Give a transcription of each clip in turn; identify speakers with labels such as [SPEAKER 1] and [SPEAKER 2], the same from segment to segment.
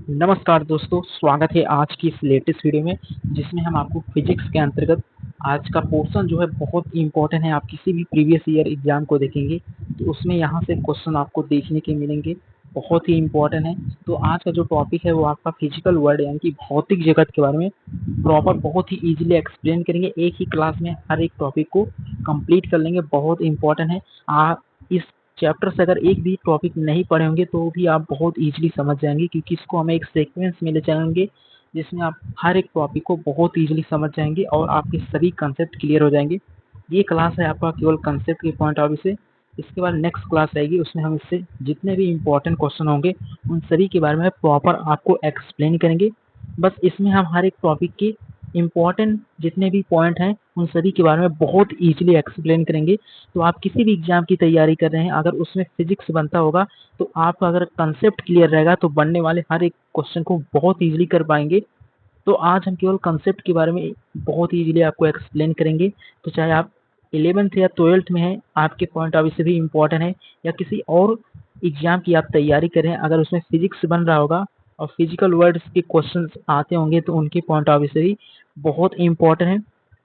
[SPEAKER 1] नमस्कार दोस्तों, स्वागत है आज की इस लेटेस्ट वीडियो में जिसमें हम आपको फिजिक्स के अंतर्गत आज का पोर्शन जो है बहुत इम्पोर्टेंट है। आप किसी भी प्रीवियस ईयर एग्जाम को देखेंगे तो उसमें यहाँ से क्वेश्चन आपको देखने के मिलेंगे, बहुत ही इम्पोर्टेंट है। तो आज का जो टॉपिक है वो आपका फिजिकल वर्ल्ड यानी कि भौतिक जगत के बारे में प्रॉपर बहुत ही ईजिली एक्सप्लेन करेंगे। एक ही क्लास में हर एक टॉपिक को कंप्लीट कर लेंगे, बहुत इंपॉर्टेंट है। आप इस चैप्टर से अगर एक भी टॉपिक नहीं पढ़े होंगे तो भी आप बहुत ईजिली समझ जाएंगे, क्योंकि इसको हम एक सीक्वेंस में ले जाएंगे जिसमें आप हर एक टॉपिक को बहुत ईजिली समझ जाएंगे और आपके सभी कंसेप्ट क्लियर हो जाएंगे। ये क्लास है आपका केवल कंसेप्ट के पॉइंट ऑफ व्यू से। इसके बाद नेक्स्ट क्लास आएगी, उसमें हम इससे जितने भी इम्पोर्टेंट क्वेश्चन होंगे उन सभी के बारे में प्रॉपर आपको एक्सप्लेन करेंगे। बस इसमें हम हर एक टॉपिक के इम्पोर्टेंट जितने भी पॉइंट हैं उन सभी के बारे में बहुत ईजिली एक्सप्लेन करेंगे। तो आप किसी भी एग्जाम की तैयारी कर रहे हैं, अगर उसमें फिजिक्स बनता होगा तो आपका अगर कंसेप्ट क्लियर रहेगा तो बनने वाले हर एक क्वेश्चन को बहुत ईजिली कर पाएंगे। तो आज हम केवल कंसेप्ट के बारे में बहुत ईजिली आपको एक्सप्लेन करेंगे। तो चाहे आप 11th या 12th में हैं, आपके पॉइंट ऑफ व्यू से भी इम्पोर्टेंट है, या किसी और एग्जाम की आप तैयारी कर रहे हैं, अगर उसमें फिजिक्स बन रहा होगा और फिजिकल वर्ड्स के क्वेश्चंस आते होंगे तो उनके पॉइंट ऑफ व्यू से भी बहुत इम्पोर्टेंट है।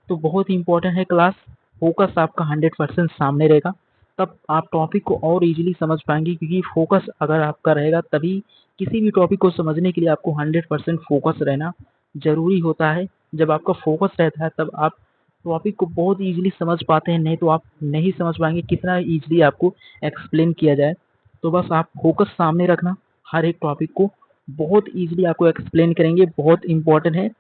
[SPEAKER 1] तो बहुत इम्पोर्टेंट है क्लास, फोकस आपका 100% सामने रहेगा, तब आप टॉपिक को और इजीली समझ पाएंगे। क्योंकि फोकस अगर आपका रहेगा तभी किसी भी टॉपिक को समझने के लिए आपको 100% फोकस रहना ज़रूरी होता है। जब आपका फोकस रहता है तब आप टॉपिक को बहुत ईजिली समझ पाते हैं, नहीं तो आप नहीं समझ पाएंगे कितना ईजिली आपको एक्सप्लेन किया जाए। तो बस आप फोकस सामने रखना, हर एक टॉपिक को बहुत ईजिली आपको एक्सप्लेन करेंगे, बहुत इंपॉर्टेंट है।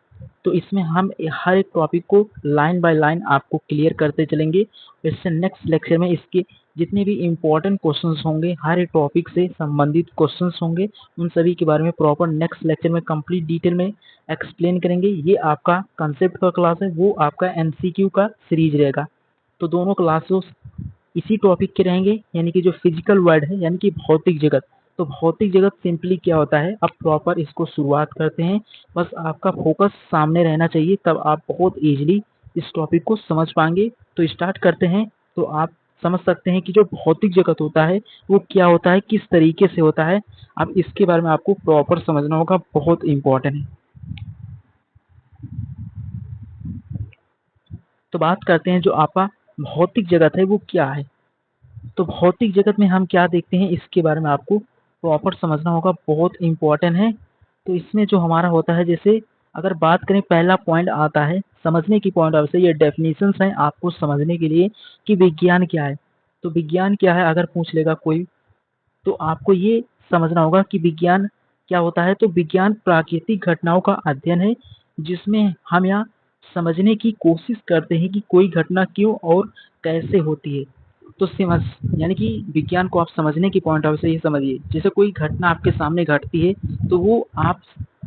[SPEAKER 1] तो इसमें हम हर एक टॉपिक को लाइन बाय लाइन आपको क्लियर करते चलेंगे। इससे नेक्स्ट लेक्चर में इसके जितने भी इम्पोर्टेंट क्वेश्चंस होंगे, हर एक टॉपिक से संबंधित क्वेश्चंस होंगे, उन सभी के बारे में प्रॉपर नेक्स्ट लेक्चर में कंप्लीट डिटेल में एक्सप्लेन करेंगे। ये आपका कंसेप्ट का क्लास है, वो आपका एमसीक्यू का सीरीज रहेगा। तो दोनों क्लासेस इसी टॉपिक के रहेंगे, यानी कि जो फिजिकल वर्ल्ड है यानी कि भौतिक जगत। तो भौतिक जगत सिंपली क्या होता है, अब प्रॉपर इसको शुरुआत करते हैं। बस आपका फोकस सामने रहना चाहिए, तब आप बहुत ईजिली इस टॉपिक को समझ पाएंगे। तो स्टार्ट करते हैं। तो आप समझ सकते हैं कि जो भौतिक जगत होता है वो क्या होता है, किस तरीके से होता है। अब इसके बारे में आपको प्रॉपर समझना होगा, बहुत इंपॉर्टेंट है। तो बात करते हैं जो आपका भौतिक जगत है वो क्या है। तो भौतिक जगत में हम क्या देखते हैं इसके बारे में आपको प्रॉपर समझना होगा, बहुत इम्पोर्टेंट है। तो इसमें जो हमारा होता है, जैसे अगर बात करें, पहला पॉइंट आता है समझने की पॉइंट ऑफ से, ये डेफिनेशंस हैं आपको समझने के लिए कि विज्ञान क्या है। तो विज्ञान क्या है अगर पूछ लेगा कोई, तो आपको ये समझना होगा कि विज्ञान क्या होता है। तो विज्ञान प्राकृतिक घटनाओं का अध्ययन है, जिसमें हम यहाँ समझने की कोशिश करते हैं कि कोई घटना क्यों और कैसे होती है। तो समझ यानी कि विज्ञान को आप समझने की पॉइंट ऑफ से ये समझिए, जैसे कोई घटना आपके सामने घटती है तो वो आप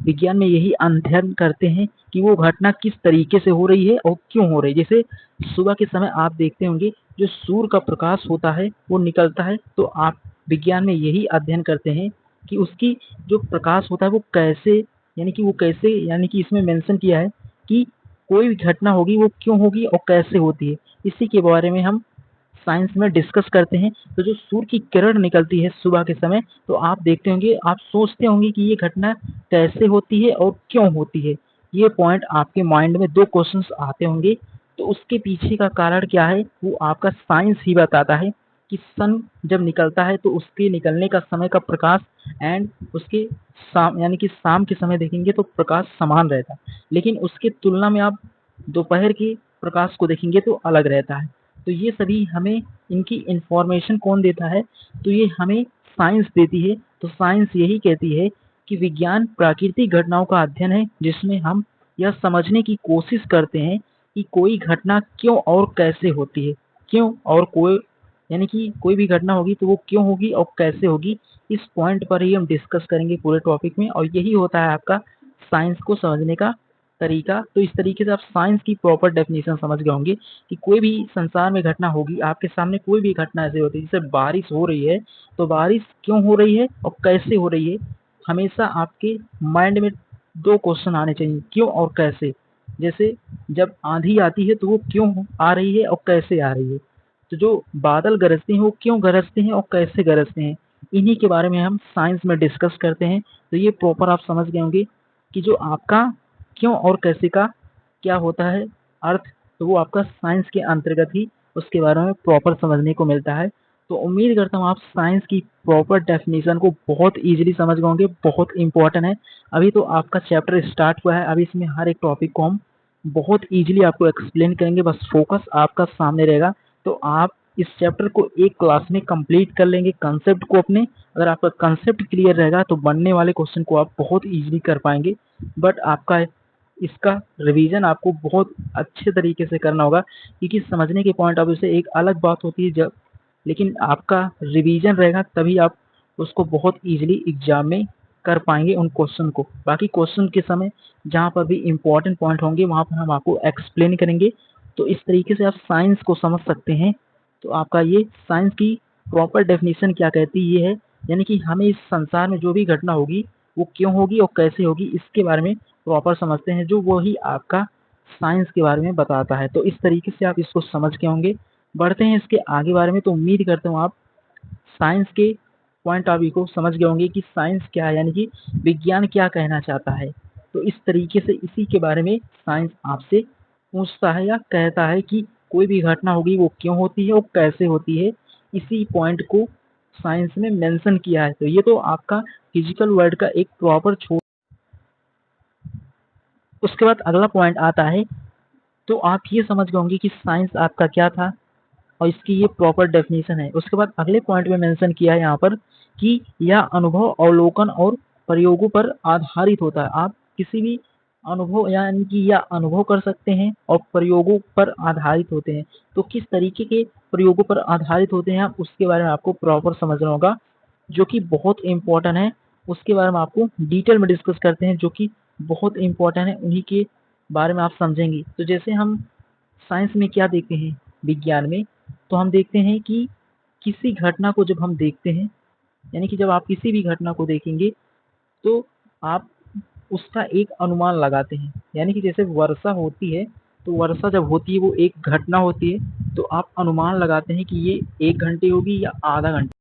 [SPEAKER 1] विज्ञान में यही अध्ययन करते हैं कि वो घटना किस तरीके से हो रही है और क्यों हो रही है। जैसे सुबह के समय आप देखते होंगे जो सूर्य का प्रकाश होता है वो निकलता है, तो आप विज्ञान में यही अध्ययन करते हैं कि उसकी जो प्रकाश होता है वो कैसे, यानी कि इसमें मेंशन किया है कि कोई भी घटना होगी वो क्यों होगी और कैसे होती है, इसी के बारे में हम साइंस में डिस्कस करते हैं। तो जो सूर्य की किरण निकलती है सुबह के समय, तो आप देखते होंगे, आप सोचते होंगे कि ये घटना कैसे होती है और क्यों होती है। ये पॉइंट आपके माइंड में दो क्वेश्चंस आते होंगे। तो उसके पीछे का कारण क्या है वो आपका साइंस ही बताता है कि सन जब निकलता है तो उसके निकलने का समय का प्रकाश एंड उसके शाम यानी कि शाम के समय देखेंगे तो प्रकाश समान रहता है, लेकिन उसके तुलना में आप दोपहर के प्रकाश को देखेंगे तो अलग रहता है। तो ये सभी हमें इनकी इंफॉर्मेशन कौन देता है, तो ये हमें साइंस देती है। तो साइंस यही कहती है कि विज्ञान प्राकृतिक घटनाओं का अध्ययन है, जिसमें हम यह समझने की कोशिश करते हैं कि कोई घटना क्यों और कैसे होती है। क्यों और कोई यानी कि कोई भी घटना होगी तो वो क्यों होगी और कैसे होगी, इस पॉइंट पर ही हम डिस्कस करेंगे पूरे टॉपिक में। और यही होता है आपका साइंस को समझने का तरीका। तो इस तरीके से आप साइंस की प्रॉपर डेफिनेशन समझ गए होंगे कि कोई भी संसार में घटना होगी, आपके सामने कोई भी घटना ऐसी होती है, जैसे बारिश हो रही है तो बारिश क्यों हो रही है और कैसे हो रही है। हमेशा आपके माइंड में दो क्वेश्चन आने चाहिए, क्यों और कैसे। जैसे जब आंधी आती है तो वो क्यों आ रही है और कैसे आ रही है। तो जो बादल गरजते हैं वो क्यों गरजते हैं और कैसे गरजते हैं, इन्हीं के बारे में हम साइंस में डिस्कस करते हैं। तो ये प्रॉपर आप समझ गए होंगे कि जो आपका क्यों और कैसे का क्या होता है अर्थ, तो वो आपका साइंस के अंतर्गत ही उसके बारे में प्रॉपर समझने को मिलता है। तो उम्मीद करता हूँ आप साइंस की प्रॉपर डेफिनेशन को बहुत ईजिली समझ गए होंगे, बहुत इंपॉर्टेंट है। अभी तो आपका चैप्टर स्टार्ट हुआ है, अभी इसमें हर एक टॉपिक को हम बहुत ईजिली आपको एक्सप्लेन करेंगे, बस फोकस आपका सामने रहेगा। तो आप इस चैप्टर को एक क्लास में कंप्लीट कर लेंगे कंसेप्ट को अपने। अगर आपका कंसेप्ट क्लियर रहेगा तो बनने वाले क्वेश्चन को आप बहुत ईजिली कर पाएंगे। बट आपका इसका रिवीजन आपको बहुत अच्छे तरीके से करना होगा, क्योंकि समझने के पॉइंट ऑफ व्यू से एक अलग बात होती है जब, लेकिन आपका रिवीजन रहेगा तभी आप उसको बहुत ईजिली एग्जाम में कर पाएंगे उन क्वेश्चन को। बाकी क्वेश्चन के समय जहाँ पर भी इम्पोर्टेंट पॉइंट होंगे वहाँ पर हम आपको एक्सप्लेन करेंगे। तो इस तरीके से आप साइंस को समझ सकते हैं। तो आपका ये साइंस की प्रॉपर डेफिनेशन क्या कहती है ये है, यानी कि हमें इस संसार में जो भी घटना होगी वो क्यों होगी और कैसे होगी इसके बारे में प्रॉपर समझते हैं, जो वही आपका साइंस के बारे में बताता है। तो इस तरीके से आप इसको समझ के होंगे। बढ़ते हैं इसके आगे बारे में। तो उम्मीद करता हूँ आप साइंस के पॉइंट ऑफ व्यू को समझ गए होंगे कि साइंस क्या है, यानी कि विज्ञान क्या कहना चाहता है। तो इस तरीके से इसी के बारे में साइंस आपसे पूछता है या कहता है कि कोई भी घटना होगी वो क्यों होती है और कैसे होती है, इसी पॉइंट को साइंस में मेंशन किया है। तो ये तो आपका फिजिकल वर्ल्ड का एक प्रॉपर छोड़। उसके बाद अगला पॉइंट आता है, तो आप ये समझ गए होंगे कि साइंस आपका क्या था और इसकी ये प्रॉपर डेफिनेशन है। उसके बाद अगले पॉइंट में मेंशन किया है यहाँ पर कि यह अनुभव, अवलोकन और प्रयोगों पर आधारित होता है। आप किसी भी अनुभव यानी कि यह अनुभव कर सकते हैं और प्रयोगों पर आधारित होते हैं। तो किस तरीके के प्रयोगों पर आधारित होते हैं आप उसके बारे में आपको प्रॉपर समझना होगा, जो कि बहुत इंपॉर्टेंट है। उसके बारे में आपको डिटेल में डिस्कस करते हैं, जो कि बहुत इंपॉर्टेंट है, उन्हीं के बारे में आप समझेंगे। तो जैसे हम साइंस में क्या देखते हैं, विज्ञान में, तो हम देखते हैं कि किसी घटना को जब हम देखते हैं, यानी कि जब आप किसी भी घटना को देखेंगे तो आप उसका एक अनुमान लगाते हैं। यानी कि जैसे वर्षा होती है, तो वर्षा जब होती है वो एक घटना होती है, तो आप अनुमान लगाते हैं कि ये 1 घंटे होगी या आधा घंटा।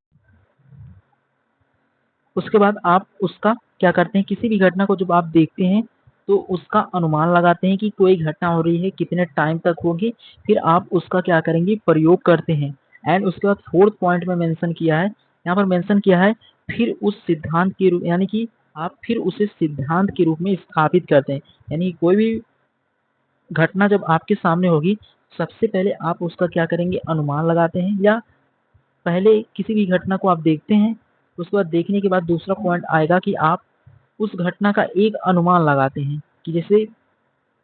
[SPEAKER 1] उसके बाद आप उसका क्या करते हैं, किसी भी घटना को जब आप देखते हैं तो उसका अनुमान लगाते हैं कि कोई घटना हो रही है, कितने टाइम तक होगी, फिर आप उसका क्या करेंगे, प्रयोग करते हैं। एंड उसके बाद 4th पॉइंट में मेंशन किया है, यहाँ पर मेंशन किया है, फिर उस सिद्धांत के रूप, यानी कि आप फिर उसे सिद्धांत के रूप में स्थापित करते हैं। यानी कोई भी घटना जब आपके सामने होगी, सबसे पहले आप उसका क्या करेंगे, अनुमान लगाते हैं, या पहले किसी भी घटना को आप देखते हैं, उसके बाद देखने के बाद दूसरा पॉइंट आएगा कि आप उस घटना का एक अनुमान लगाते हैं। कि जैसे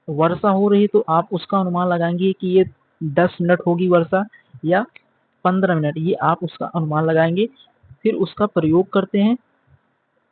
[SPEAKER 1] वर्षा हो रही है तो आप उसका अनुमान लगाएंगे कि ये 10 मिनट होगी वर्षा या 15 मिनट, ये आप उसका अनुमान लगाएंगे। फिर उसका प्रयोग करते हैं।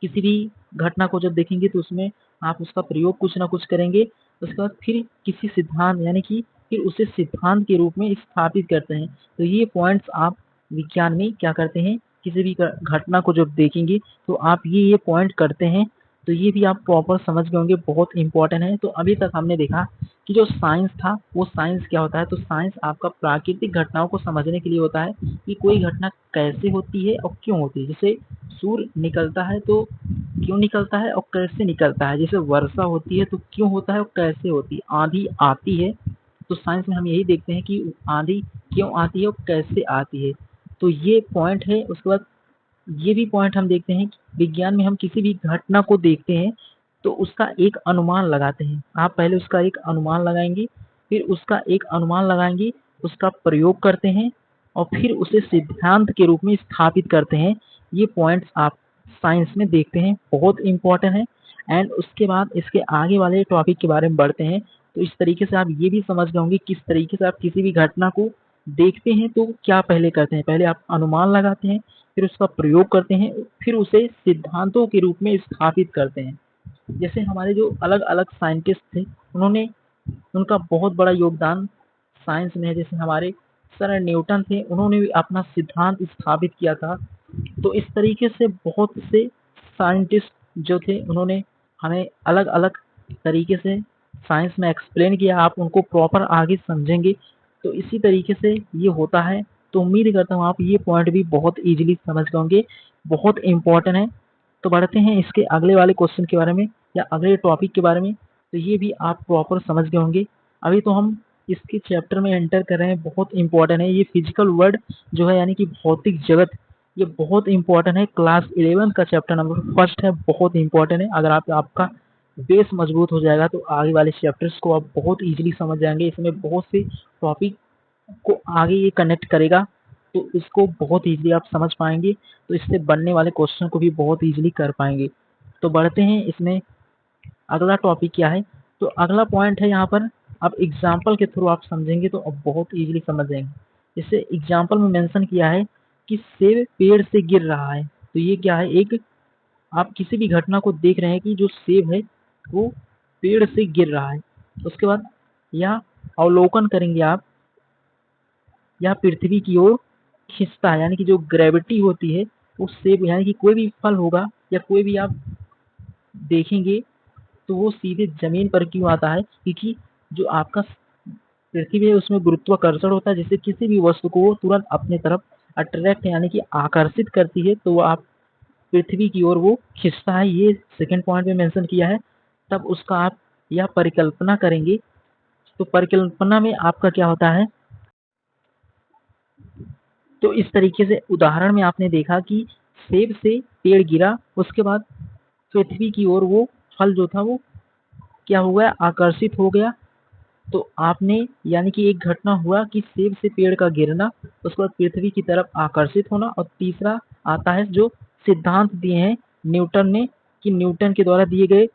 [SPEAKER 1] किसी भी घटना को जब देखेंगे तो उसमें आप उसका प्रयोग कुछ ना कुछ करेंगे। उसके बाद फिर किसी सिद्धांत, यानी कि फिर उसे सिद्धांत के रूप में स्थापित करते हैं। तो ये पॉइंट्स आप विज्ञान में क्या करते हैं, किसी भी घटना को जब देखेंगे तो आप ये पॉइंट करते हैं। तो ये भी आप प्रॉपर समझ गए होंगे, बहुत इंपॉर्टेंट है। तो अभी तक हमने देखा कि जो साइंस था वो साइंस क्या होता है। तो साइंस आपका प्राकृतिक घटनाओं को समझने के लिए होता है कि कोई घटना कैसे होती है और क्यों होती है। जैसे सूर्य निकलता है तो क्यों निकलता है और कैसे निकलता है, जैसे वर्षा होती है तो क्यों होता है और कैसे होती है, आंधी आती है तो साइंस में हम यही देखते हैं कि आंधी क्यों आती है और कैसे आती है। तो ये पॉइंट है। उसके बाद ये भी पॉइंट हम देखते हैं कि विज्ञान में हम किसी भी घटना को देखते हैं तो उसका एक अनुमान लगाते हैं। आप पहले उसका एक अनुमान लगाएंगे, फिर उसका एक अनुमान लगाएंगे, उसका प्रयोग करते हैं और फिर उसे सिद्धांत के रूप में स्थापित करते हैं। ये पॉइंट्स आप साइंस में देखते हैं, बहुत इंपॉर्टेंट है। एंड उसके बाद इसके आगे वाले टॉपिक के बारे में बढ़ते हैं। तो इस तरीके से आप ये भी समझ गए होंगे किस तरीके से आप किसी भी घटना को देखते हैं तो क्या पहले करते हैं, पहले आप अनुमान लगाते हैं, फिर उसका प्रयोग करते हैं, फिर उसे सिद्धांतों के रूप में स्थापित करते हैं। जैसे हमारे जो अलग अलग साइंटिस्ट थे, उन्होंने उनका बहुत बड़ा योगदान साइंस में है। जैसे हमारे सर न्यूटन थे, उन्होंने भी अपना सिद्धांत स्थापित किया था। तो इस तरीके से बहुत से साइंटिस्ट जो थे उन्होंने हमें अलग अलग तरीके से साइंस में एक्सप्लेन किया। आप उनको प्रॉपर आगे समझेंगे तो इसी तरीके से ये होता है। तो उम्मीद करता हूँ आप ये पॉइंट भी बहुत ईजिली समझ पाओगे, बहुत इंपॉर्टेंट है। तो बढ़ते हैं इसके अगले वाले क्वेश्चन के बारे में या अगले टॉपिक के बारे में। तो ये भी आप प्रॉपर समझ गए होंगे। अभी तो हम इसके चैप्टर में एंटर कर रहे हैं, बहुत इंपॉर्टेंट है ये फिजिकल वर्ल्ड जो है, यानी कि भौतिक जगत। ये बहुत इंपॉर्टेंट है, क्लास 11 का चैप्टर नंबर फर्स्ट है, बहुत इंपॉर्टेंट है। अगर आपका बेस मजबूत हो जाएगा तो आगे वाले चैप्टर्स को आप बहुत इजीली समझ जाएंगे। इसमें बहुत से टॉपिक को आगे ये कनेक्ट करेगा, तो इसको बहुत इजीली आप समझ पाएंगे, तो इससे बनने वाले क्वेश्चन को भी बहुत इजीली कर पाएंगे। तो बढ़ते हैं इसमें अगला टॉपिक क्या है। तो अगला पॉइंट है यहाँ पर, अब एग्जाम्पल के थ्रू आप समझेंगे तो अब बहुत इजीली समझ जाएंगे। जैसे एग्जाम्पल में मेंशन किया है कि सेब पेड़ से गिर रहा है। तो ये क्या है, एक आप किसी भी घटना को देख रहे हैं कि जो सेब है वो पेड़ से गिर रहा है। उसके बाद यह अवलोकन करेंगे आप, यह पृथ्वी की ओर खींचता है, यानी कि जो ग्रेविटी होती है वो सेब, यानी कि कोई भी फल होगा या कोई भी आप देखेंगे तो वो सीधे जमीन पर क्यों आता है, क्योंकि जो आपका पृथ्वी है उसमें गुरुत्वाकर्षण होता है, जिससे किसी भी वस्तु को वो तुरंत अपने तरफ अट्रैक्ट यानी कि आकर्षित करती है, तो वो आप पृथ्वी की ओर वो खींचता है। ये सेकंड पॉइंट में मेंशन किया है। तब उसका आप यह परिकल्पना करेंगे। तो परिकल्पना में आपका क्या होता है, तो इस तरीके से उदाहरण में आपने देखा कि सेब से पेड़ गिरा, उसके बाद पृथ्वी की ओर वो फल जो था वो क्या हो गया, आकर्षित हो गया। तो आपने यानी कि एक घटना हुआ कि सेब से पेड़ का गिरना, उसके बाद पृथ्वी की तरफ आकर्षित होना, और तीसरा आता है जो सिद्धांत दिए हैं न्यूटन ने, कि न्यूटन के द्वारा दिए गए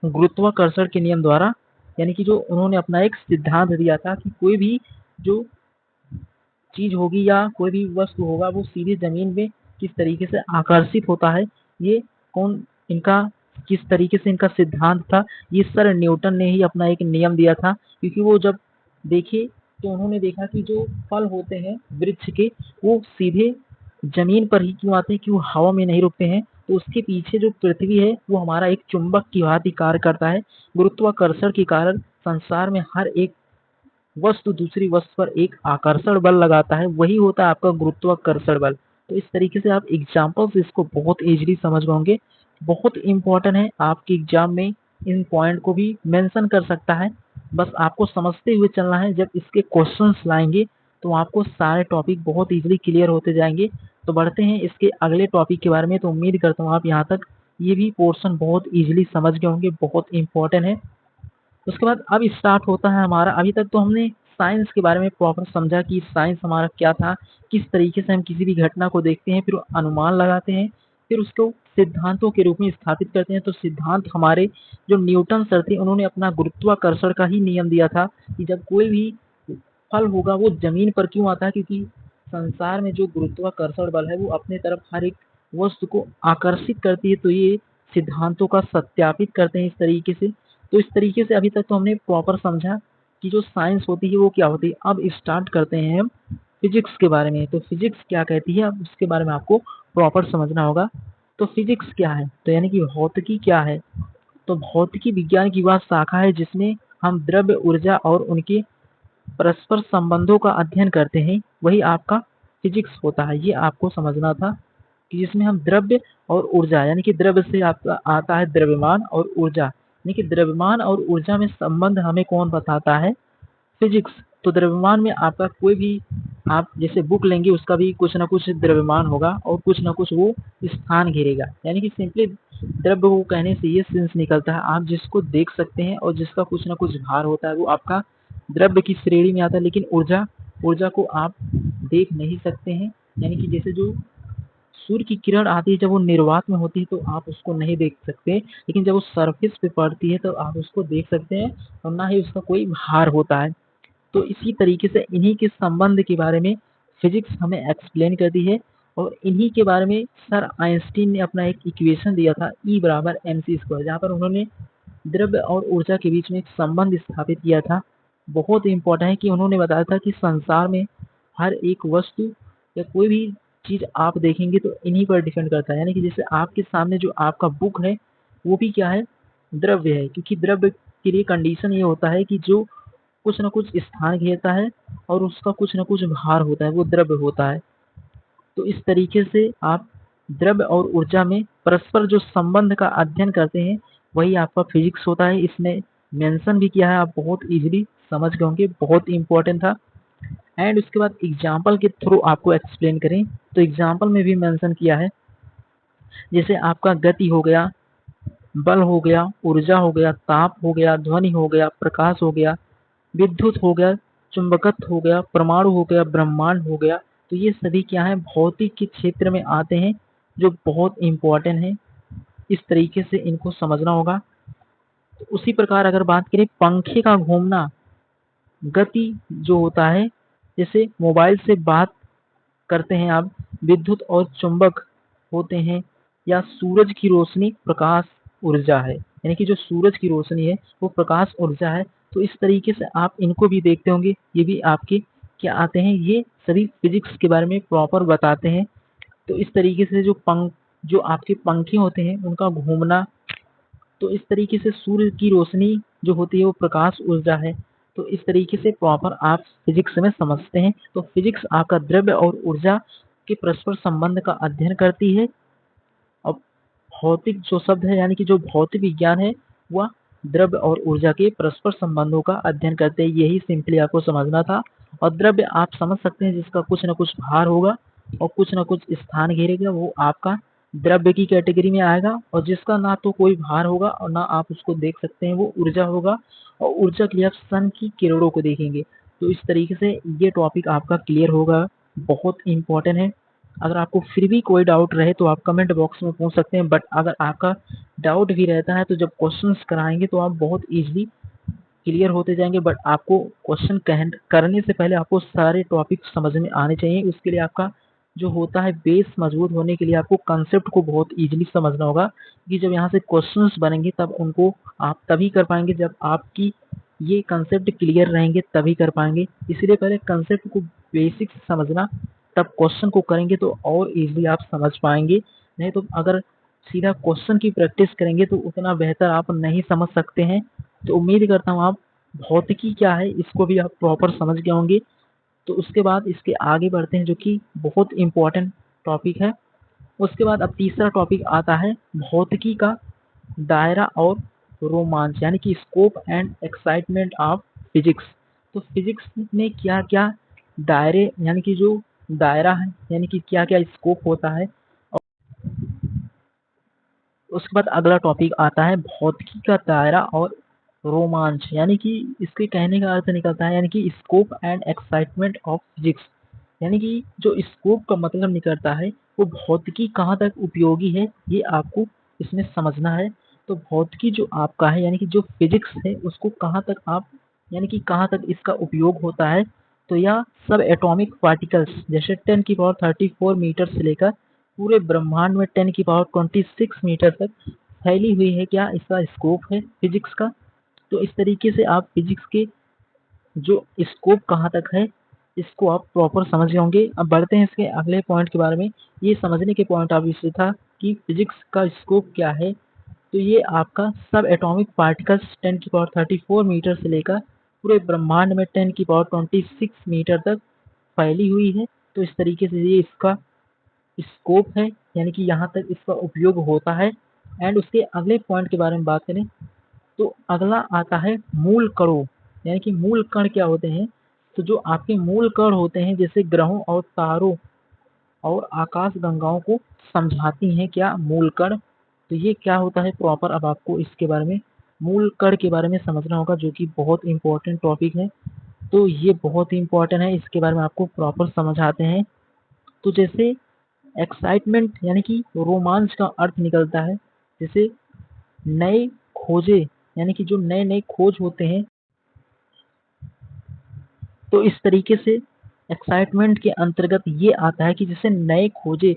[SPEAKER 1] गुरुत्वाकर्षण के नियम द्वारा, यानी कि जो उन्होंने अपना एक सिद्धांत दिया था कि कोई भी जो चीज होगी या कोई भी वस्तु होगा वो सीधे जमीन में किस तरीके से आकर्षित होता है। ये कौन, इनका किस तरीके से इनका सिद्धांत था, ये सर न्यूटन ने ही अपना एक नियम दिया था। क्योंकि वो जब देखे तो उन्होंने देखा कि जो फल होते हैं वृक्ष के वो सीधे जमीन पर ही क्यों आते हैं, क्यों हवा में नहीं रुकते हैं। तो उसके पीछे जो पृथ्वी है वो हमारा एक चुंबक की भांति कार्य करता है। गुरुत्वाकर्षण के कारण संसार में हर एक वस्तु दूसरी वस्तु पर एक आकर्षण बल लगाता है, वही होता है आपका गुरुत्वाकर्षण बल। तो इस तरीके से आप एग्जाम्पल से इसको बहुत इजीली समझ पाओगे। बहुत इंपॉर्टेंट है, आपके एग्जाम में इन पॉइंट को भी मेंशन कर सकता है, बस आपको समझते हुए चलना है। जब इसके क्वेश्चंस लाएंगे तो आपको सारे टॉपिक बहुत इजीली क्लियर होते जाएंगे। तो बढ़ते हैं इसके अगले टॉपिक के बारे में। तो उम्मीद करता हूँ आप यहाँ तक ये भी पोर्शन बहुत इजीली समझ गए होंगे, बहुत इंपॉर्टेंट है। उसके बाद अब स्टार्ट होता है हमारा, अभी तक तो हमने साइंस के बारे में प्रॉपर समझा कि साइंस हमारा क्या था, किस तरीके से हम किसी भी घटना को देखते हैं, फिर अनुमान लगाते हैं, फिर उसको सिद्धांतों के रूप में स्थापित करते हैं। तो सिद्धांत हमारे जो न्यूटन सर थे उन्होंने अपना गुरुत्वाकर्षण का ही नियम दिया था कि जब कोई भी फल होगा वो जमीन पर क्यों आता है, क्योंकि संसार में जो गुरुत्वाकर्षण बल है वो अपने तरफ हर एक वस्तु को आकर्षित करती है। तो ये सिद्धांतों का सत्यापित करते हैं इस तरीके से। तो इस तरीके से अभी तक तो हमने प्रॉपर समझा कि जो साइंस होती है वो क्या होती है। अब स्टार्ट करते हैं हम फिजिक्स के बारे में। तो फिजिक्स क्या कहती है, अब उसके बारे में आपको प्रॉपर समझना होगा। तो फिजिक्स क्या है, तो यानी कि भौतिकी क्या है। तो भौतिकी विज्ञान की वह शाखा है जिसमें हम द्रव्य, ऊर्जा और उनके परस्पर संबंधों का अध्ययन करते हैं, वही आपका फिजिक्स होता है। ये आपको समझना था कि जिसमें हम द्रव्य और ऊर्जा, यानी कि द्रव्य से आपका आता है द्रव्यमान, और ऊर्जा यानी कि द्रव्यमान और ऊर्जा में संबंध हमें कौन बताता है, फिजिक्स। तो द्रव्यमान में आपका कोई भी आप जैसे बुक लेंगे उसका भी कुछ ना कुछ द्रव्यमान होगा और कुछ ना कुछ वो स्थान घेरेगा। यानी कि सिंपली द्रव्य को कहने से ये सेंस निकलता है, आप जिसको देख सकते हैं और जिसका कुछ ना कुछ भार होता है वो आपका द्रव्य की श्रेणी में आता है। लेकिन ऊर्जा, ऊर्जा को आप देख नहीं सकते हैं, यानी कि जैसे जो सूर्य की किरण आती है जब वो निर्वात में होती है तो आप उसको नहीं देख सकते, लेकिन जब वो सरफेस पे पड़ती है तो आप उसको देख सकते हैं, और ना ही उसका कोई भार होता है। तो इसी तरीके से इन्हीं के संबंध के बारे में फिजिक्स हमें एक्सप्लेन करती है। और इन्हीं के बारे में सर आइंस्टीन ने अपना एक इक्वेशन दिया था E बराबर mc², जहाँ पर उन्होंने द्रव्य और ऊर्जा के बीच में एक संबंध स्थापित किया था। बहुत इंपॉर्टेंट है कि उन्होंने बताया था कि संसार में हर एक वस्तु या कोई भी चीज आप देखेंगे तो इन्हीं पर डिपेंड करता है। यानी कि जैसे आपके सामने जो आपका बुक है वो भी क्या है, द्रव्य है, क्योंकि द्रव्य के लिए कंडीशन ये होता है कि जो कुछ ना कुछ स्थान घेरता है और उसका कुछ ना कुछ भार होता है, वो द्रव्य होता है। तो इस तरीके से आप द्रव्य और ऊर्जा में परस्पर जो संबंध का अध्ययन करते हैं वही आपका फिजिक्स होता है। इसने मेंशन भी किया है, आप बहुत इजीली समझ गए होंगे, बहुत इंपॉर्टेंट था। एंड उसके बाद एग्जाम्पल के थ्रू आपको एक्सप्लेन करें तो एग्जाम्पल में भी मेंशन किया है, जैसे आपका गति हो गया, बल हो गया, ऊर्जा हो गया, ताप हो गया, ध्वनि हो गया, प्रकाश हो गया, विद्युत हो गया, चुंबकत्व हो गया, परमाणु हो गया, ब्रह्मांड हो गया। तो ये सभी क्या है, भौतिक के क्षेत्र में आते हैं, जो बहुत इंपॉर्टेंट है। इस तरीके से इनको समझना होगा। तो उसी प्रकार अगर बात करें पंखे का घूमना, गति जो होता है, जैसे मोबाइल से बात करते हैं आप, विद्युत और चुंबक होते हैं, या सूरज की रोशनी प्रकाश ऊर्जा है, यानी कि जो सूरज की रोशनी है वो प्रकाश ऊर्जा है। तो इस तरीके से आप इनको भी देखते होंगे, ये भी आपके क्या आते हैं, ये सभी फिजिक्स के बारे में प्रॉपर बताते हैं। तो इस तरीके से जो आपके पंखे होते हैं उनका घूमना, तो इस तरीके से सूर्य की रोशनी जो होती है वो प्रकाश ऊर्जा है। तो इस तरीके से प्रॉपर आप फिजिक्स में समझते हैं। तो फिजिक्स आपका द्रव्य और ऊर्जा के परस्पर संबंध का अध्ययन करती है। अब भौतिक जो शब्द है, यानी कि जो भौतिक विज्ञान है, वह द्रव्य और ऊर्जा के परस्पर संबंधों का अध्ययन करते हैं। यही सिंपली आपको समझना था। और द्रव्य आप समझ सकते हैं जिसका कुछ न कुछ भार होगा और कुछ न कुछ स्थान घेरेगा, वो आपका द्रव्य की कैटेगरी में आएगा। और जिसका ना तो कोई भार होगा और ना आप उसको देख सकते हैं, वो ऊर्जा होगा। और ऊर्जा के लिए आप सन की किरणों को देखेंगे। तो इस तरीके से ये टॉपिक आपका क्लियर होगा, बहुत इंपॉर्टेंट है। अगर आपको फिर भी कोई डाउट रहे तो आप कमेंट बॉक्स में पूछ सकते हैं। बट अगर आपका डाउट भी रहता है तो जब क्वेश्चंस कराएंगे तो आप बहुत इजीली क्लियर होते जाएंगे। बट आपको क्वेश्चन करने से पहले आपको सारे टॉपिक समझ में आने चाहिए। उसके लिए आपका जो होता है बेस मजबूत होने के लिए आपको कंसेप्ट को बहुत इजीली समझना होगा, कि जब यहाँ से क्वेश्चंस बनेंगे तब उनको आप तभी कर पाएंगे जब आपकी ये कंसेप्ट क्लियर रहेंगे, तभी कर पाएंगे। इसलिए पहले कंसेप्ट को बेसिक समझना, तब क्वेश्चन को करेंगे तो और इजीली आप समझ पाएंगे। नहीं तो अगर सीधा क्वेश्चन की प्रैक्टिस करेंगे तो उतना बेहतर आप नहीं समझ सकते हैं। तो उम्मीद करता हूँ आप भौतिकी क्या है इसको भी आप प्रॉपर समझ गए होंगे। तो उसके बाद इसके आगे बढ़ते हैं, जो कि बहुत इंपॉर्टेंट टॉपिक है। उसके बाद अब तीसरा टॉपिक आता है भौतिकी का दायरा और रोमांच, यानी कि scope and excitement of physics. तो फिजिक्स में क्या क्या दायरे, यानी कि जो दायरा है, यानी कि क्या क्या स्कोप होता है। उसके बाद अगला टॉपिक आता है भौतिकी का दायरा और रोमांच, यानी कि इसके कहने का अर्थ निकलता है, यानी कि scope and excitement of physics. यानी कि जो स्कोप का मतलब निकलता है वो भौतिकी कहाँ तक उपयोगी है, ये आपको इसमें समझना है। तो भौतिकी जो आपका है, यानी कि जो फिजिक्स है, उसको कहाँ तक आप, यानी कि कहाँ तक इसका उपयोग होता है। तो यह सब एटॉमिक पार्टिकल्स जैसे 10⁻34 मीटर से लेकर पूरे ब्रह्मांड में 10⁻26 मीटर तक फैली हुई है, क्या इसका स्कोप है फिजिक्स का। तो इस तरीके से आप फिजिक्स के जो स्कोप कहाँ तक है इसको आप प्रॉपर समझ गए होंगे। अब बढ़ते हैं इसके अगले पॉइंट के बारे में। ये समझने के पॉइंट ऑफ व्यू से था कि फिजिक्स का स्कोप क्या है। तो ये आपका सब एटॉमिक पार्टिकल्स 10⁻34 मीटर से लेकर पूरे ब्रह्मांड में 10⁻26 मीटर तक फैली हुई है। तो इस तरीके से ये इसका स्कोप है, यानी कि यहाँ तक इसका उपयोग होता है। एंड उसके अगले पॉइंट के बारे में बात करें तो अगला आता है मूल कणों, यानी कि मूल कण क्या होते हैं। तो जो आपके मूल कण होते हैं, जैसे ग्रहों और तारों और आकाश गंगाओं को समझाती हैं क्या मूल कण। तो ये क्या होता है प्रॉपर, अब आपको इसके बारे में मूल कण के बारे में समझना होगा, जो कि बहुत इंपॉर्टेंट टॉपिक है। तो ये बहुत ही इंपॉर्टेंट है, इसके बारे में आपको प्रॉपर समझाते हैं। तो जैसे एक्साइटमेंट यानी कि रोमांच का अर्थ निकलता है, जैसे नए खोजे, यानी कि जो नए नए खोज होते हैं। तो इस तरीके से एक्साइटमेंट के अंतर्गत ये आता है कि जैसे नए खोजे,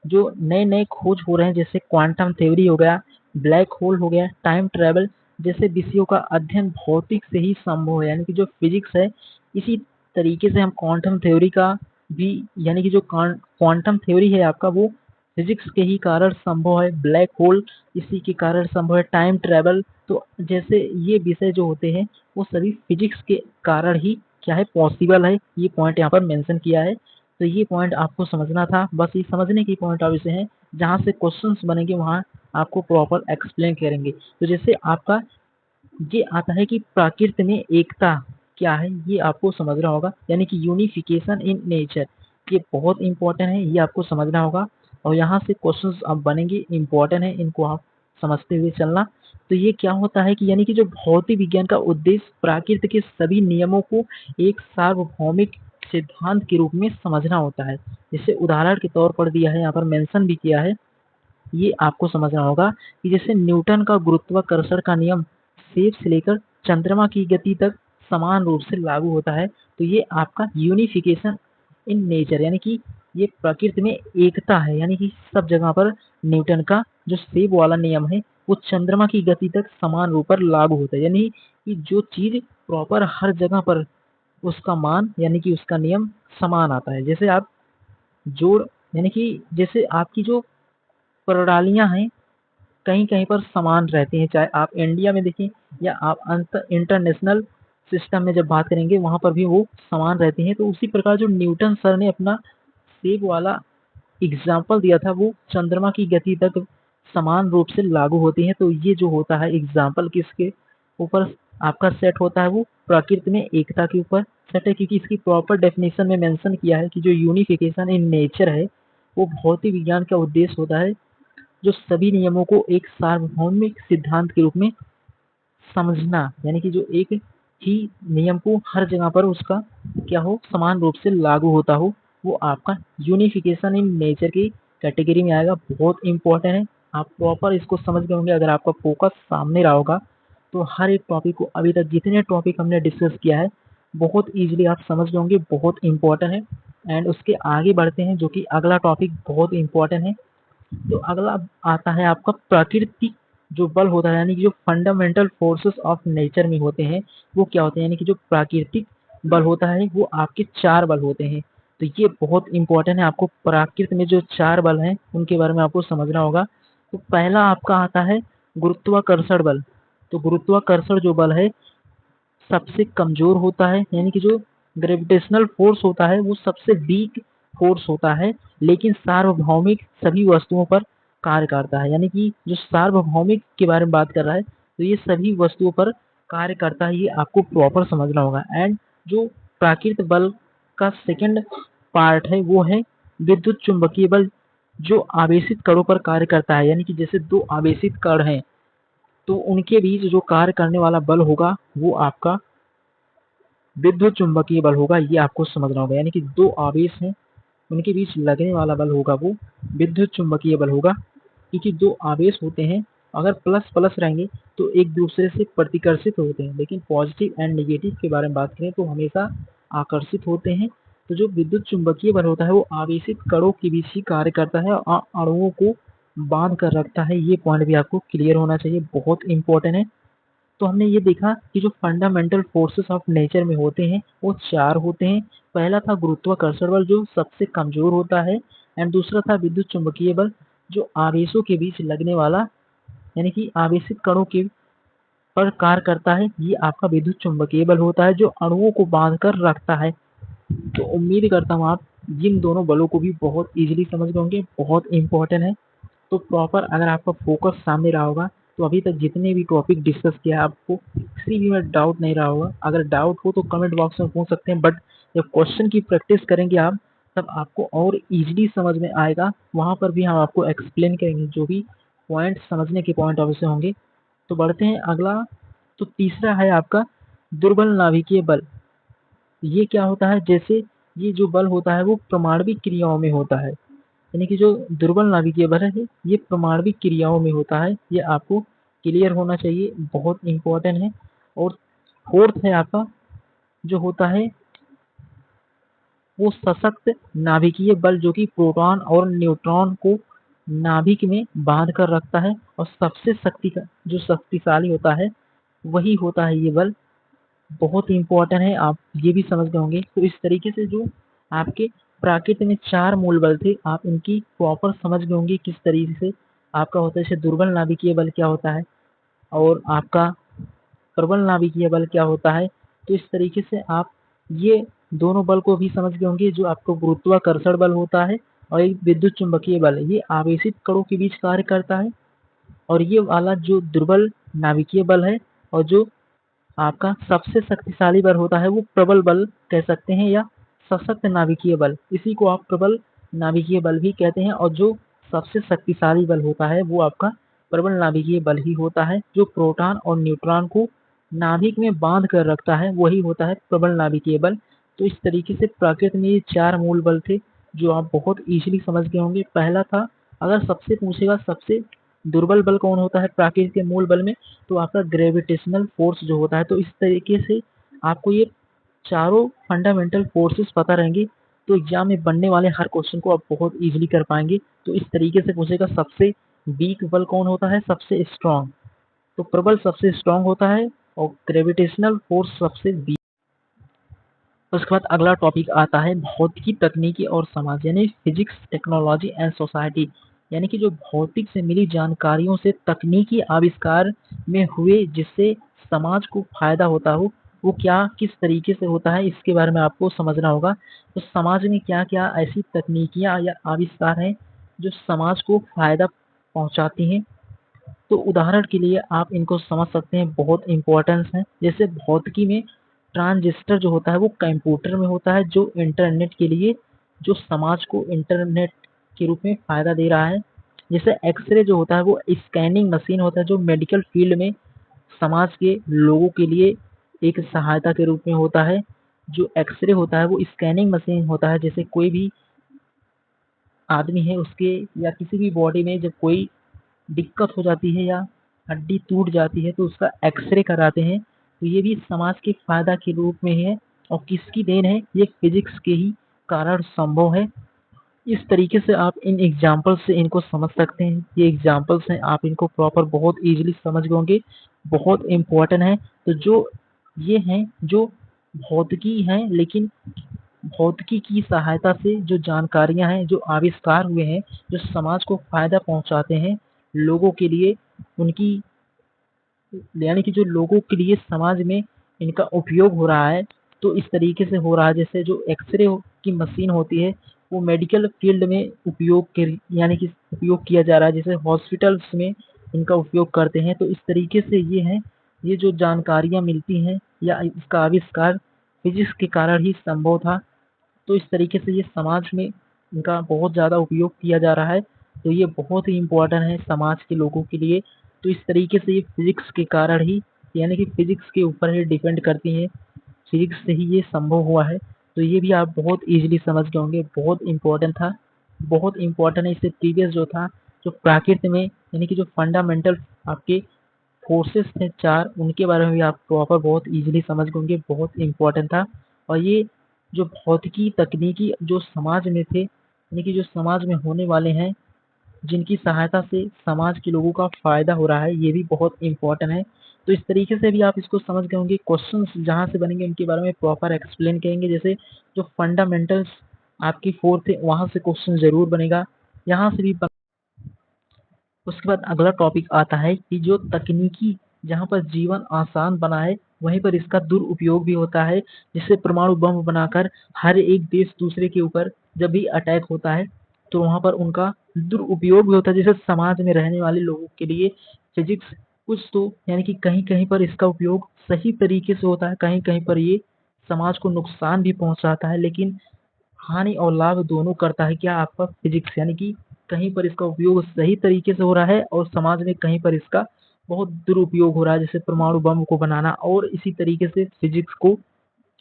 [SPEAKER 1] जो नए नए खोज हो रहे हैं, जैसे क्वांटम थ्योरी हो गया, ब्लैक होल हो गया, टाइम ट्रेवल जैसे विषयों का अध्ययन भौतिक से ही संभव है। यानी कि जो फिजिक्स है, इसी तरीके से हम क्वांटम थ्योरी का भी, यानी कि जो क्वांटम थ्योरी है आपका, वो फिजिक्स के ही कारण संभव है। ब्लैक होल इसी के कारण संभव है, टाइम ट्रेवल। तो जैसे ये विषय जो होते हैं वो सभी फिजिक्स के कारण ही क्या है, पॉसिबल है। ये पॉइंट यहाँ पर मेंशन किया है। तो ये पॉइंट आपको समझना था, बस ये समझने की पॉइंट ऑफ व्यू है, जहाँ से क्वेश्चंस बनेंगे वहाँ आपको प्रॉपर एक्सप्लेन करेंगे। तो जैसे आपका ये आता है कि प्रकृति में एकता क्या है, ये आपको समझना होगा, यानी कि यूनिफिकेशन इन नेचर, ये बहुत इंपॉर्टेंट है, ये आपको समझना होगा। और यहाँ से क्वेश्चंस अब बनेंगे, इंपॉर्टेंट है, इनको आप समझते हुए चलना। तो ये क्या होता है कि यानी कि जो भौतिक विज्ञान का उद्देश्य प्रकृति के सभी नियमों को एक सार्वभौमिक सिद्धांत के रूप में समझना होता है। जैसे उदाहरण के तौर पर दिया है, यहाँ पर मेंशन भी किया है, ये आपको समझना होगा कि जैसे न्यूटन का गुरुत्वाकर्षण का नियम सेब से लेकर चंद्रमा की गति तक समान रूप से लागू होता है। तो ये आपका यूनिफिकेशन इन नेचर, यानी कि ये प्रकृति में एकता है, यानी कि सब जगह पर न्यूटन का जो सेब वाला नियम है वो चंद्रमा की गति तक समान रूप पर लागू होता है, यानी कि जो चीज प्रॉपर हर जगह पर उसका मान यानी कि उसका नियम समान आता है। जैसे आप जोड़, यानी कि जैसे आपकी जो प्रणालियां हैं कहीं-कहीं पर समान रहती हैं, चाहे आप इंडिया में देखें या आप इंटरनेशनल सिस्टम में जब बात करेंगे वहाँ पर भी वो समान रहती हैं। तो उसी प्रकार जो न्यूटन सर ने अपना सेब वाला एग्जाम्पल दिया था वो चंद्रमा की गति तक समान रूप से लागू होती है। तो ये जो होता है एग्जाम्पल किसके ऊपर आपका सेट होता है, वो प्रकृति में एकता के ऊपर सेट है, क्योंकि इसकी प्रॉपर डेफिनेशन में मेंशन किया है कि जो यूनिफिकेशन इन नेचर है वो भौतिक विज्ञान का उद्देश्य होता है जो सभी नियमों को एक सार्वभौमिक सिद्धांत के रूप में समझना, यानी कि जो एक ही नियम को हर जगह पर उसका क्या हो समान रूप से लागू होता हो, वो आपका यूनिफिकेशन इन नेचर की कैटेगरी में आएगा। बहुत इंपॉर्टेंट है, आप प्रॉपर इसको समझ गए होंगे। अगर आपका फोकस सामने रहा होगा तो हर एक टॉपिक को, अभी तक जितने टॉपिक हमने डिस्कस किया है बहुत ईजिली आप समझ गए होंगे, बहुत इंपॉर्टेंट है। एंड उसके आगे बढ़ते हैं, जो कि अगला टॉपिक बहुत इंपॉर्टेंट है। तो अगला आता है आपका प्राकृतिक जो बल होता है, यानी कि जो फंडामेंटल फोर्सेस ऑफ नेचर में होते हैं वो क्या होते हैं, यानी कि जो प्राकृतिक बल होता है वो आपके 4 बल होते हैं। तो ये बहुत इंपॉर्टेंट है, आपको प्रकृति में जो 4 बल हैं उनके बारे में आपको समझना होगा। तो पहला आपका आता है गुरुत्वाकर्षण बल। तो गुरुत्वाकर्षण जो बल है सबसे कमजोर होता है, यानी कि जो ग्रेविटेशनल फोर्स होता है वो सबसे वीक फोर्स होता है, लेकिन सार्वभौमिक सभी वस्तुओं पर कार्य करता है। यानी कि जो सार्वभौमिक के बारे में बात कर रहा है तो ये सभी वस्तुओं पर कार्य करता है, ये आपको प्रॉपर समझना होगा। एंड जो प्राकृतिक बल का सेकंड पार्ट है वो है विद्युत चुंबकीय बल, जो आवेशित कणों पर कार्य करता है। यानी कि जैसे 2 आवेशित कण हैं तो उनके बीच जो कार्य करने वाला बल होगा वो आपका विद्युत चुंबकीय बल होगा, ये आपको समझना होगा। यानी कि 2 आवेश हैं उनके बीच लगने वाला बल होगा वो विद्युत चुंबकीय बल होगा, क्योंकि 2 आवेश होते हैं अगर प्लस प्लस रहेंगे तो एक दूसरे से प्रतिकर्षित होते हैं, लेकिन पॉजिटिव एंड नेगेटिव के बारे में बात करें तो हमेशा आकर्षित होते हैं। तो जो विद्युत चुंबकीय बल होता है वो आवेशित कणों के बीच ही कार्य करता है और अणुओं को बांध कर रखता है। ये पॉइंट भी आपको क्लियर होना चाहिए, बहुत इंपॉर्टेंट है। तो हमने ये देखा कि जो फंडामेंटल फोर्सेस ऑफ नेचर में होते हैं वो 4 होते हैं। पहला था गुरुत्वाकर्षण बल जो सबसे कमजोर होता है, एंड दूसरा था विद्युत चुंबकीय बल जो आवेशों के बीच लगने वाला, यानी कि आवेशित कणों के पर कार्य करता है, ये आपका विद्युत चुंबकीय बल होता है जो अणुओं को बांध कर रखता है। तो उम्मीद करता हूँ आप जिन दोनों बलों को भी बहुत इजीली समझ गए होंगे, बहुत इंपॉर्टेंट है। तो प्रॉपर अगर आपका फोकस सामने रहा होगा तो अभी तक जितने भी टॉपिक डिस्कस किया आपको किसी भी में डाउट नहीं रहा होगा। अगर डाउट हो तो कमेंट बॉक्स में पूछ सकते हैं, बट जब क्वेश्चन की प्रैक्टिस करेंगे आप तब आपको और इजीली समझ में आएगा। वहाँ पर भी हम आपको एक्सप्लेन करेंगे जो भी पॉइंट समझने के पॉइंट ऑफ से होंगे। तो बढ़ते हैं अगला। तो तीसरा है आपका दुर्बल नाभिकीय बल। ये क्या होता है, जैसे ये जो बल होता है वो परमाणविक क्रियाओं में होता है, यानी कि जो दुर्बल नाभिकीय बल है ये परमाणविक क्रियाओं में होता है, ये आपको क्लियर होना चाहिए, बहुत इंपॉर्टेंट है। और फोर्थ है आपका जो होता है वो सशक्त नाभिकीय बल, जो कि प्रोटॉन और न्यूट्रॉन को नाभिक में बांध कर रखता है, और सबसे जो शक्तिशाली होता है वही होता है ये बल, बहुत इंपॉर्टेंट है, आप ये भी समझ गए होंगे। तो इस तरीके से जो आपके प्रकृति में 4 मूल बल थे आप इनकी प्रॉपर समझ गए होंगे किस तरीके से आपका होता है। जैसे दुर्बल नाभिकीय बल क्या होता है और आपका प्रबल नाभिकीय बल क्या होता है। तो इस तरीके से आप ये दोनों बल को भी समझ गए होंगे, जो आपको गुरुत्वाकर्षण बल होता है और एक विद्युत चुंबकीय बल, ये आवेशित कणों के बीच कार्य करता है। और ये वाला जो दुर्बल नाभिकीय बल है और जो आपका सबसे शक्तिशाली बल होता है वो प्रबल बल कह सकते हैं या सशक्त नाभिकीय बल, इसी को आप प्रबल नाभिकीय बल भी कहते हैं। और जो सबसे शक्तिशाली बल होता है वो आपका प्रबल नाभिकीय बल ही होता है, जो प्रोटॉन और न्यूट्रॉन को नाभिक में बांध कर रखता है, वही होता है प्रबल नाभिकीय बल। तो इस तरीके से प्रकृति में ये 4 मूल बल थे जो आप बहुत इजीली समझ गए होंगे। पहला था, अगर सबसे पूछेगा सबसे दुर्बल बल कौन होता है प्रकृति के मूल बल में, तो आपका ग्रेविटेशनल फोर्स जो होता है। तो इस तरीके से आपको ये चारों फंडामेंटल फोर्सेस पता रहेंगे तो एग्जाम में बनने वाले हर क्वेश्चन को आप बहुत इजीली कर पाएंगे। तो इस तरीके से पूछेगा सबसे वीक बल कौन होता है, सबसे स्ट्रॉन्ग, तो प्रबल सबसे स्ट्रॉन्ग होता है और ग्रेविटेशनल फोर्स सबसे वीक। उसके बाद अगला टॉपिक आता है भौतिकी, तकनीकी और समाज, यानी फिजिक्स, टेक्नोलॉजी एंड सोसाइटी, यानी कि जो भौतिक से मिली जानकारियों से तकनीकी आविष्कार में हुए जिससे समाज को फायदा होता हो, वो क्या किस तरीके से होता है इसके बारे में आपको समझना होगा। तो समाज में क्या क्या ऐसी तकनीकियां या आविष्कार हैं जो समाज को फायदा पहुंचाती हैं। तो उदाहरण के लिए आप इनको समझ सकते हैं, बहुत इंपॉर्टेंस है। जैसे भौतिकी में ट्रांजिस्टर जो होता है वो कंप्यूटर में होता है, जो इंटरनेट के लिए, जो समाज को इंटरनेट के रूप में फायदा दे रहा है। जैसे एक्सरे जो होता है वो स्कैनिंग मशीन होता है, जो मेडिकल फील्ड में समाज के लोगों के लिए एक सहायता के रूप में होता है। जो एक्सरे होता है वो स्कैनिंग मशीन होता है, जैसे कोई भी आदमी है उसके या किसी भी बॉडी में जब कोई दिक्कत हो जाती है या हड्डी टूट जाती है तो उसका एक्सरे कराते हैं। तो ये भी समाज के फायदा के रूप में है और किसकी देन है, ये फिजिक्स के ही कारण संभव है। इस तरीके से आप इन एग्जाम्पल्स से इनको समझ सकते हैं। ये एग्जाम्पल्स हैं, आप इनको प्रॉपर बहुत इजीली समझ गए होंगे, बहुत इंपॉर्टेंट है। तो जो ये हैं जो भौतिकी हैं, लेकिन भौतिकी की सहायता से जो जानकारियां हैं, जो आविष्कार हुए हैं, जो समाज को फायदा पहुंचाते हैं लोगों के लिए, उनकी यानी कि जो लोगों के लिए समाज में इनका उपयोग हो रहा है, तो इस तरीके से हो रहा है। जैसे जो एक्सरे की मशीन होती है वो मेडिकल फील्ड में उपयोग के यानी कि उपयोग किया जा रहा है, जैसे हॉस्पिटल्स में इनका उपयोग करते हैं। तो इस तरीके से ये है, ये जो जानकारियां मिलती हैं या इसका आविष्कार फिजिक्स के कारण ही संभव था। तो इस तरीके से ये समाज में इनका बहुत ज़्यादा उपयोग किया जा रहा है। तो ये बहुत ही इम्पोर्टेंट है समाज के लोगों के लिए। तो इस तरीके से ये फिजिक्स के कारण ही, यानी कि फिजिक्स के ऊपर ही डिपेंड करती है, फिजिक्स से ही ये संभव हुआ है। तो ये भी आप बहुत इजीली समझ गए होंगे, बहुत इम्पोर्टेंट था, बहुत इम्पोर्टेंट है। इससे प्रीवियस जो था, जो प्रकृति में यानी कि जो फंडामेंटल आपके फोर्सेस थे 4, उनके बारे में भी आप प्रॉपर बहुत इजीली समझ गए होंगे, बहुत इम्पोर्टेंट था। और ये जो भौतिकी तकनीकी जो समाज में थे, यानी कि जो समाज में होने वाले हैं, जिनकी सहायता से समाज के लोगों का फायदा हो रहा है, ये भी बहुत इम्पोर्टेंट है। तो इस तरीके से भी आप इसको समझ गए होंगे। क्वेश्चंस जहाँ से बनेंगे उनके बारे में प्रॉपर एक्सप्लेन करेंगे। जैसे जो फंडामेंटल्स आपकी 4th है वहाँ से क्वेश्चन जरूर बनेगा, यहाँ से भी उसके बाद अगला टॉपिक आता है कि जो तकनीकी जहाँ पर जीवन आसान बना है वहीं पर इसका दुरुपयोग भी होता है। जिससे परमाणु बम बनाकर हर एक देश दूसरे के ऊपर जब भी अटैक होता है तो वहाँ पर उनका दुरुपयोग भी होता है। जैसे समाज में रहने वाले लोगों के लिए फिजिक्स कुछ तो यानी कि कहीं कहीं पर इसका उपयोग सही तरीके से होता है, कहीं कहीं पर ये समाज को नुकसान भी पहुंचाता है। लेकिन हानि और लाभ दोनों करता है क्या आपका फिजिक्स, यानी कि कहीं पर इसका उपयोग सही तरीके से हो रहा है और समाज में कहीं पर इसका बहुत दुरुपयोग हो रहा है, जैसे परमाणु बम को बनाना। और इसी तरीके से फिजिक्स को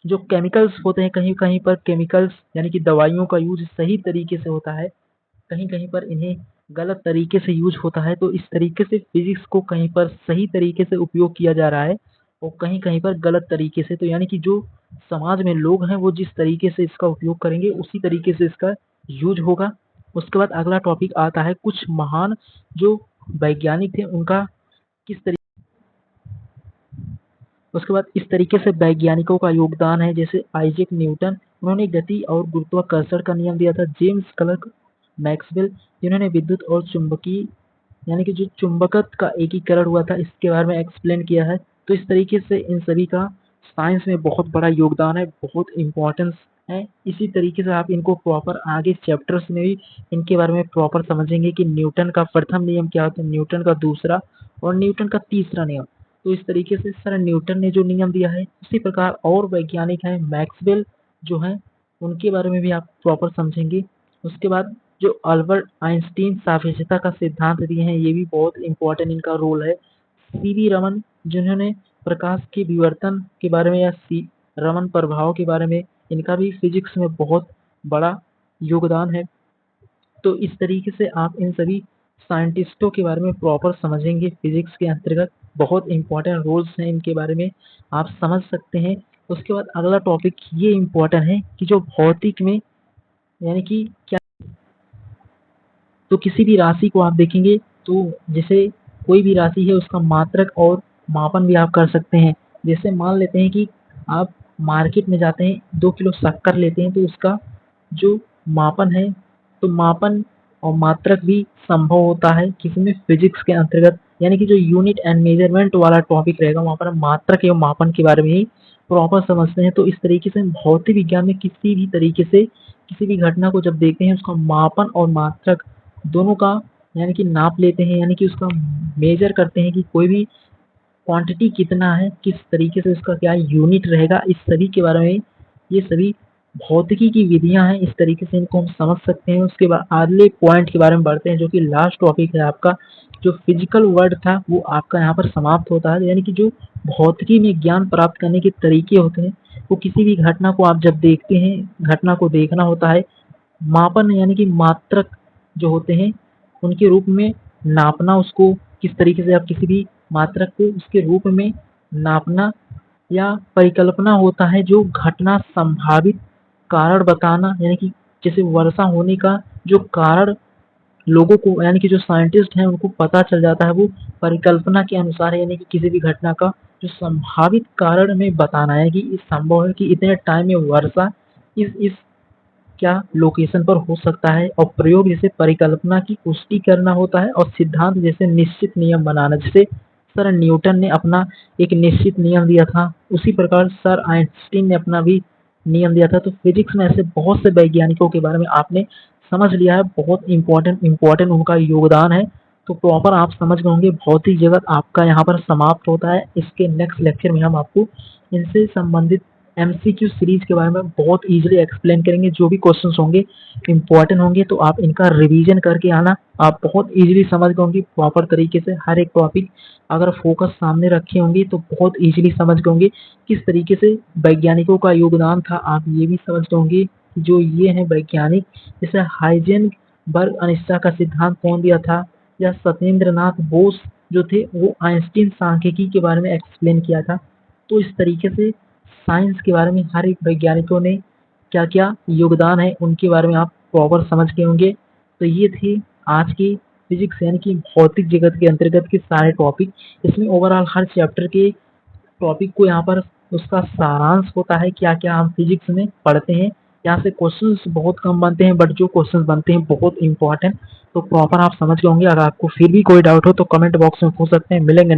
[SPEAKER 1] जो केमिकल्स होते हैं, कहीं कहीं पर केमिकल्स यानी कि दवाइयों का यूज सही तरीके से होता है, कहीं कहीं पर इन्हें गलत तरीके से यूज होता है। तो इस तरीके से फिजिक्स को कहीं पर सही तरीके से उपयोग किया जा रहा है और कहीं कहीं पर गलत तरीके से। तो यानी कि जो समाज में लोग हैं वो जिस तरीके से इसका उपयोग करेंगे उसी तरीके से इसका यूज होगा। उसके बाद अगला टॉपिक आता है कुछ महान जो वैज्ञानिक थे उनका किस तरीके, उसके बाद इस तरीके से वैज्ञानिकों का योगदान है। जैसे आइजैक न्यूटन, उन्होंने गति और गुरुत्वाकर्षण का नियम दिया था। जेम्स क्लर्क मैक्सवेल, जिन्होंने विद्युत और चुंबकीय यानी कि जो चुंबकत्व का एकीकरण हुआ था इसके बारे में एक्सप्लेन किया है। तो इस तरीके से इन सभी का साइंस में बहुत बड़ा योगदान है, बहुत इम्पोर्टेंस है। इसी तरीके से आप इनको प्रॉपर आगे चैप्टर्स में भी इनके बारे में प्रॉपर समझेंगे कि न्यूटन का प्रथम नियम क्या होता है, न्यूटन का दूसरा और न्यूटन का तीसरा नियम। तो इस तरीके से सर न्यूटन ने जो नियम दिया है, उसी प्रकार और वैज्ञानिक हैं मैक्सवेल जो हैं, उनके बारे में भी आप प्रॉपर समझेंगे। उसके बाद जो अल्बर्ट आइंस्टीन सापेक्षता का सिद्धांत दिए हैं, ये भी बहुत इंपॉर्टेंट इनका रोल है। सीवी रमन जिन्होंने प्रकाश के विवर्तन के बारे में या रमन प्रभाव के बारे में, इनका भी फिजिक्स में बहुत बड़ा योगदान है। तो इस तरीके से आप इन सभी साइंटिस्टों के बारे में प्रॉपर समझेंगे। फिजिक्स के अंतर्गत बहुत इंपॉर्टेंट रोल्स हैं, इनके बारे में आप समझ सकते हैं। उसके बाद अगला टॉपिक ये इम्पोर्टेंट है कि जो भौतिक में यानी कि क्या, तो किसी भी राशि को आप देखेंगे तो जैसे कोई भी राशि है उसका मात्रक और मापन भी आप कर सकते हैं। जैसे मान लेते हैं कि आप मार्केट में जाते हैं, 2 किलो शक्कर लेते हैं, तो उसका जो मापन है, तो मापन और मात्रक भी संभव होता है किसी में फिजिक्स के अंतर्गत, यानी कि जो यूनिट एंड मेजरमेंट वाला टॉपिक रहेगा वहाँ पर हम मात्रक एवं मापन के बारे में ही प्रॉपर समझते हैं। तो इस तरीके से भौतिक विज्ञान में किसी भी तरीके से किसी भी घटना को जब देखते हैं, उसका मापन और मात्रक दोनों का यानी कि नाप लेते हैं, यानी कि उसका मेजर करते हैं कि कोई भी क्वांटिटी कितना है, किस तरीके से उसका क्या यूनिट रहेगा, इस सभी के बारे में ये सभी भौतिकी की विधियां हैं। इस तरीके से इनको हम समझ सकते हैं। उसके बाद अगले पॉइंट के बारे में बढ़ते हैं, जो कि लास्ट टॉपिक है आपका। जो फिजिकल वर्ड था वो आपका यहाँ पर समाप्त होता है, यानी कि जो भौतिकी में ज्ञान प्राप्त करने के तरीके होते हैं, वो किसी भी घटना को आप जब देखते हैं, घटना को देखना होता है, मापन यानी कि मात्रक जो होते हैं उनके रूप में नापना, उसको किस तरीके से आप किसी भी मात्रक को उसके रूप में नापना, या परिकल्पना होता है जो घटना संभावित कारण बताना, यानी कि जैसे वर्षा होने का जो कारण लोगों को यानी कि जो साइंटिस्ट हैं उनको पता चल जाता है, वो परिकल्पना के अनुसार है, यानी कि किसी भी घटना का जो संभावित कारण में बताना है कि इस संभव है कि इतने टाइम में वर्षा इस क्या लोकेशन पर हो सकता है। और प्रयोग जैसे परिकल्पना की पुष्टि करना होता है, और सिद्धांत जैसे निश्चित नियम बनाना, जैसे सर न्यूटन ने अपना एक निश्चित नियम दिया था, उसी प्रकार सर आइंस्टीन ने अपना भी नियम दिया था। तो फिजिक्स में ऐसे बहुत से वैज्ञानिकों के बारे में आपने समझ लिया है, बहुत इंपॉर्टेंट उनका योगदान है। तो प्रॉपर आप समझ गए होंगे। भौतिक जगत आपका यहाँ पर समाप्त होता है। इसके नेक्स्ट लेक्चर में हम आपको इनसे संबंधित एमसीक्यू सीरीज के बारे में बहुत इजीली एक्सप्लेन करेंगे। जो भी क्वेश्चंस होंगे इंपॉर्टेंट होंगे, तो आप इनका रिवीजन करके आना, आप बहुत इजीली समझ गए होंगे प्रॉपर तरीके से। हर एक टॉपिक अगर फोकस सामने रखे होंगे तो बहुत इजीली समझ गए होंगे किस तरीके से वैज्ञानिकों का योगदान था। आप ये भी समझ गए होंगे जो ये हैं वैज्ञानिक, जैसे हाइजेनबर्ग अनिश्चयता का सिद्धांत कौन दिया था, या सत्येंद्र नाथ बोस जो थे वो आइंस्टीन सांख्यिकी के बारे में एक्सप्लेन किया था। तो इस तरीके से साइंस के बारे में हर एक वैज्ञानिकों ने क्या क्या योगदान है उनके बारे में आप प्रॉपर समझ के होंगे। तो ये थी आज की फिजिक्स यानी कि भौतिक जगत के अंतर्गत के सारे टॉपिक। इसमें ओवरऑल हर चैप्टर के टॉपिक को यहाँ पर उसका सारांश होता है, क्या क्या हम फिजिक्स में पढ़ते हैं। यहाँ से क्वेश्चंस बहुत कम बनते हैं, बट जो क्वेश्चंस बनते हैं बहुत इंपॉर्टेंट। तो प्रॉपर आप समझ गए होंगे। अगर आपको फिर भी कोई डाउट हो तो कमेंट बॉक्स में पूछ सकते हैं। मिलेंगे